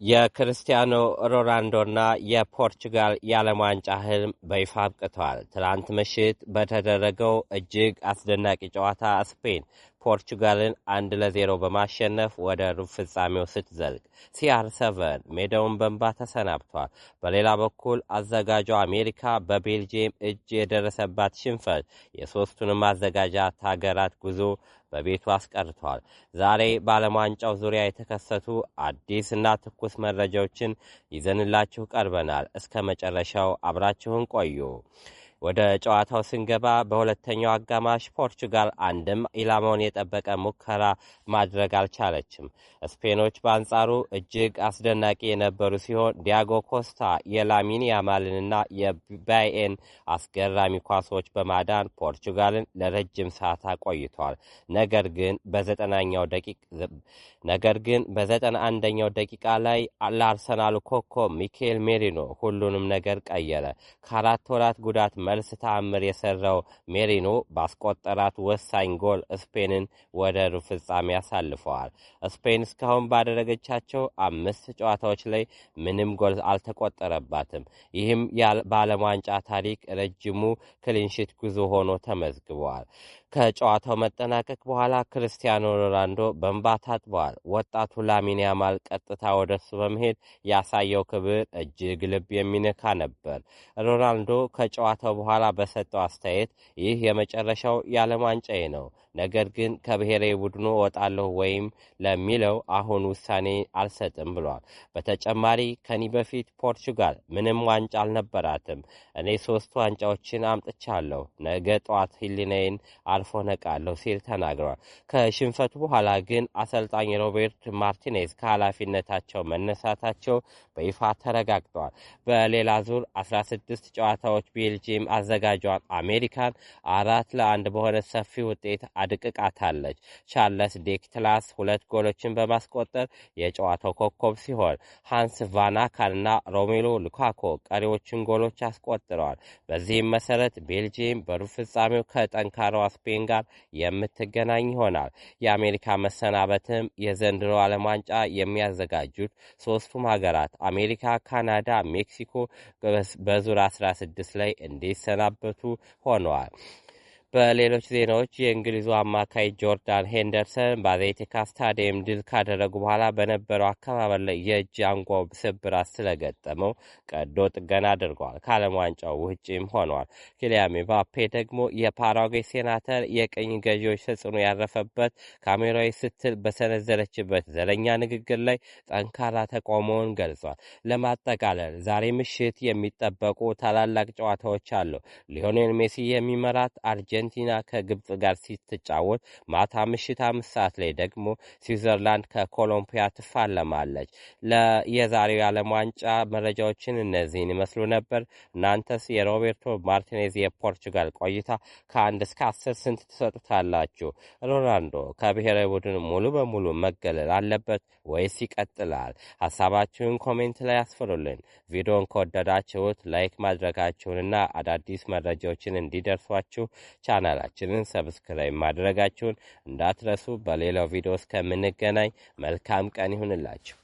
የክርስቲያኖ ሮናልዶና የፖርቹጋል የዓለም ዋንጫ ህልም በይፋ አብቅተዋል። ትናንት ምሽት በተደረገው እጅግ አስደናቂ ጨዋታ ስፔን ፖርቹጋልን 1-0 በማሸነፍ ወደ ሩብ ፍጻሜው ስትዘልቅ CR7 ሜዳውን በእንባ ተሰናብቷል። በሌላ በኩል አዘጋጇ አሜሪካ በቤልጅየም እጅ የደረሰባት ሽንፈት የሶስቱንም አዘጋጃት ሀገራት ጉዞ በቤቱ አስቀርቷል። ዛሬ በዓለም ዋንጫው ዙሪያ የተከሰቱ አዲስ እና ትኩስ መረጃዎችን ይዘንላችሁ ቀርበናል። እስከ መጨረሻው አብራችሁን ቆዩ። ወደ ጨዋታው ስንገባ በሁለተኛው አጋማሽ ፖርቹጋል አንድም ኢላማውን የጠበቀ ሙከራ ማድረግ አልቻለችም። ስፔኖች በአንጻሩ እጅግ አስደናቂ የነበሩ ሲሆን ዲያጎ ኮስታ የላሚን ያማልንና የባይኤን አስገራሚ ኳሶች በማዳን ፖርቹጋልን ለረጅም ሰዓት አቆይቷል። ነገር ግን በ91ኛው ደቂቃ ላይ ለአርሰናሉ ኮከብ ሚኬል ሜሪኖ ሁሉንም ነገር ቀየረ። ከአራት ወራት ጉዳት መልስ ተአምር የሰራው ሜሪኖ ባስቆጠራት ወሳኝ ጎል ስፔንን ወደ ሩብ ፍጻሜ ያሳልፈዋል። ስፔን እስካሁን ባደረገቻቸው 5 ጨዋታዎች ላይ ምንም ጎል አልተቆጠረባትም። ይህም በዓለም ዋንጫ ታሪክ ረጅሙ ክሊንሺት ጉዞ ሆኖ ተመዝግቧል። ከጨዋታው መጠናቀቅ በኋላ ክርስቲያኖ ሮናልዶ በእንባ ታጥበዋል። ወጣቱ ላሚን ያማል ቀጥታ ወደሱ በመሄድ ያሳየው ክብር እጅግ ልብ የሚነካ ነበር። ሮናልዶ ከጨዋታው በኋላ በሰጠው አስተያየት ይህ የመጨረሻው የዓለም ዋንጫዬ ነው፣ ነገር ግን ከብሔራዊ ቡድኑ እወጣለሁ ወይም ለሚለው አሁን ውሳኔ አልሰጥም ብሏል። በተጨማሪ ከኒ በፊት ፖርቹጋል ምንም ዋንጫ አልነበራትም። እኔ 3 ዋንጫዎችን አምጥቻለሁ። ነገ ጠዋት ህሊናዬን አልፎ ነቃለሁ ሲል ተናግሯል። ከሽንፈቱ በኋላ ግን አሰልጣኝ ሮቤርት ማርቲኔዝ ከኃላፊነታቸው መነሳታቸው በይፋ ተረጋግጧል። በሌላ ዙር 16 ጨዋታዎች ቤልጂየም አዘጋጇን አሜሪካን 4-1 በሆነ ሰፊ ውጤት አድቅቃታለች። ቻርለስ ዴክትላስ 2 ጎሎችን በማስቆጠር የጨዋታው ኮከብ ሲሆን ሃንስ ቫናካልና ሮሜሎ ሉካኮ ቀሪዎችን ጎሎች አስቆጥረዋል። በዚህም መሰረት ቤልጂየም በሩብ ፍጻሜው ከጠንካራዋ ስፔን ጋር የምትገናኝ ይሆናል። የአሜሪካ መሰናበትም የዘንድሮ ዓለም ዋንጫ የሚያዘጋጁት 3ቱም ሀገራት አሜሪካ፣ ካናዳ፣ ሜክሲኮ በዙር 16 ላይ እንዲሰናበቱ ሆነዋል። በሌሎች ዜናዎች የእንግሊዙ አማካይ ጆርዳን ሄንደርሰን በአትሌቲካ ስታዲየም ድል ካደረጉ በኋላ በነበረው አከባበር ላይ የእጅ አንጓው ስብራት ስለገጠመው ቀዶ ጥገና አድርገዋል። ከዓለም ዋንጫው ውጭም ሆነዋል። ኪሊያን ምባፔ ደግሞ የፓራጓይ ሴናተር የቀኝ ገዢዎች ተጽዕኖ ያረፈበት ካሜራዊ ስትል በሰነዘረችበት ዘለኛ ንግግር ላይ ጠንካራ ተቃውሞውን ገልጿል። ለማጠቃለል ዛሬ ምሽት የሚጠበቁ ታላላቅ ጨዋታዎች አሉ። ሊዮኔል ሜሲ የሚመራት አርጀንቲና ከግብጽ ጋር ስትጫወት ማታ ምሽት 5 ሰዓት ላይ ደግሞ ስዊዘርላንድ ከኮሎምቢያ ትፋለማለች። የዛሬው የዓለም ዋንጫ መረጃዎችን እነዚህን ይመስሉ ነበር። እናንተስ የሮቤርቶ ማርቲኔዝ የፖርቹጋል ቆይታ ከ1 እስከ 10 ስንት ትሰጡታላችሁ? ሮናልዶ ከብሔራዊ ቡድን ሙሉ በሙሉ መገለል አለበት ወይስ ይቀጥላል? ሀሳባችሁን ኮሜንት ላይ አስፍሩልን። ቪዲዮን ከወደዳችሁት ላይክ ማድረጋችሁንና አዳዲስ መረጃዎችን እንዲደርሷችሁ ቻናላችንን ሰብስክራይብ ማድረጋችሁን እንዳትረሱ። በሌላው ቪዲዮ እስከምንገናኝ መልካም ቀን ይሁንላችሁ።